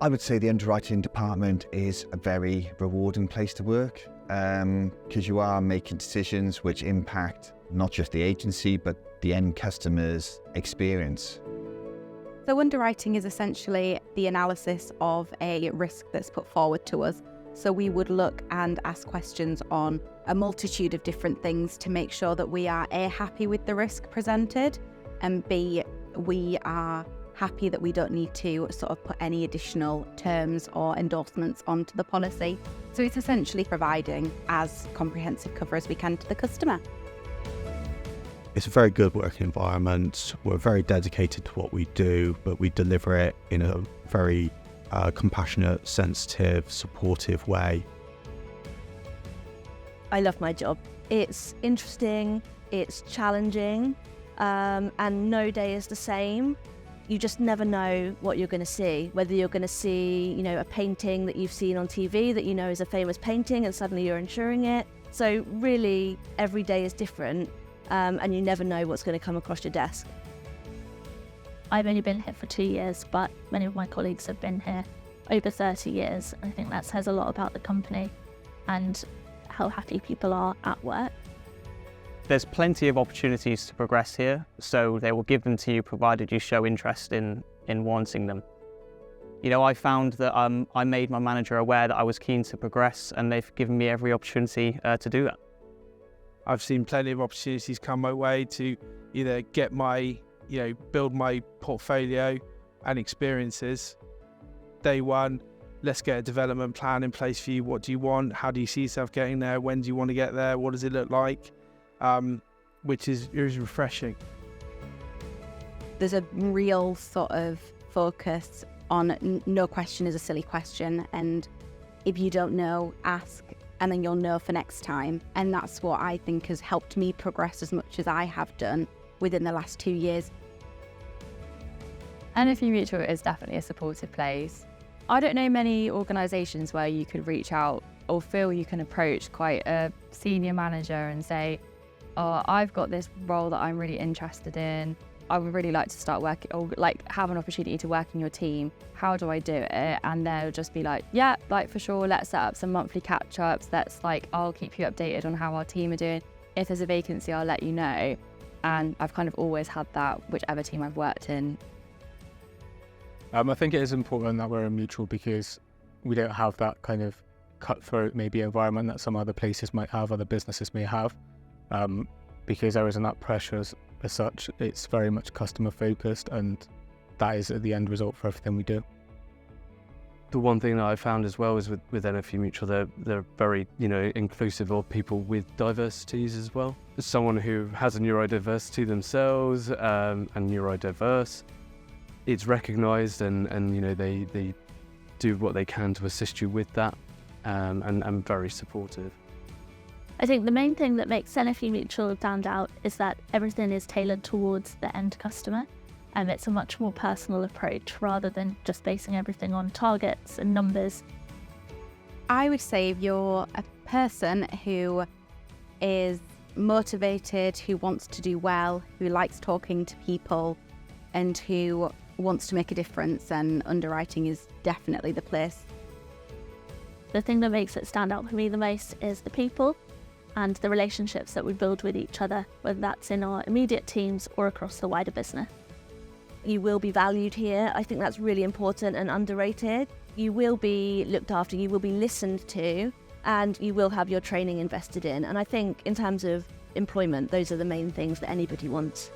I would say the underwriting department is a very rewarding place to work because you are making decisions which impact not just the agency but the end customer's experience. So underwriting is essentially the analysis of a risk that's put forward to us. So we would look and ask questions on a multitude of different things to make sure that we are A, happy with the risk presented, and B, we are happy that we don't need to sort of put any additional terms or endorsements onto the policy. So it's essentially providing as comprehensive cover as we can to the customer. It's a very good working environment. We're very dedicated to what we do, but we deliver it in a very compassionate, sensitive, supportive way. I love my job. It's interesting, it's challenging, and no day is the same. You just never know what you're going to see, whether you're going to see, a painting that you've seen on TV that you know is a famous painting and suddenly you're insuring it. So really, every day is different, and you never know what's going to come across your desk. I've only been here for 2 years, but many of my colleagues have been here over 30 years. I think that says a lot about the company and how happy people are at work. There's plenty of opportunities to progress here, so they will give them to you provided you show interest in wanting them. I found that I made my manager aware that I was keen to progress, and they've given me every opportunity to do that. I've seen plenty of opportunities come my way to either get build my portfolio and experiences. Day one, let's get a development plan in place for you. What do you want? How do you see yourself getting there? When do you want to get there? What does it look like? Which is refreshing. There's a real sort of focus on no question is a silly question, and if you don't know, ask, and then you'll know for next time. And that's what I think has helped me progress as much as I have done within the last 2 years. NFU Mutual is definitely a supportive place. I don't know many organisations where you could reach out or feel you can approach quite a senior manager and say, oh, I've got this role that I'm really interested in. I would really like to start working, or have an opportunity to work in your team. How do I do it? And they'll just be like, yeah, for sure, let's set up some monthly catch-ups. I'll keep you updated on how our team are doing. If there's a vacancy, I'll let you know. And I've kind of always had that, whichever team I've worked in. I think it is important that we're a mutual because we don't have that kind of cutthroat maybe environment that some other places might have, other businesses may have, because there isn't that pressure as such. It's very much customer focused, and that is the end result for everything we do. The one thing that I found as well is with NFU Mutual, they're very inclusive of people with diversities as well. As someone who has a neurodiversity themselves and neurodiverse, it's recognised and they do what they can to assist you with that, and very supportive. I think the main thing that makes NFU Mutual stand out is that everything is tailored towards the end customer, and it's a much more personal approach rather than just basing everything on targets and numbers. I would say if you're a person who is motivated, who wants to do well, who likes talking to people, and who wants to make a difference, then underwriting is definitely the place. The thing that makes it stand out for me the most is the people and the relationships that we build with each other, whether that's in our immediate teams or across the wider business. You will be valued here. I think that's really important and underrated. You will be looked after, you will be listened to, and you will have your training invested in. And I think in terms of employment, those are the main things that anybody wants.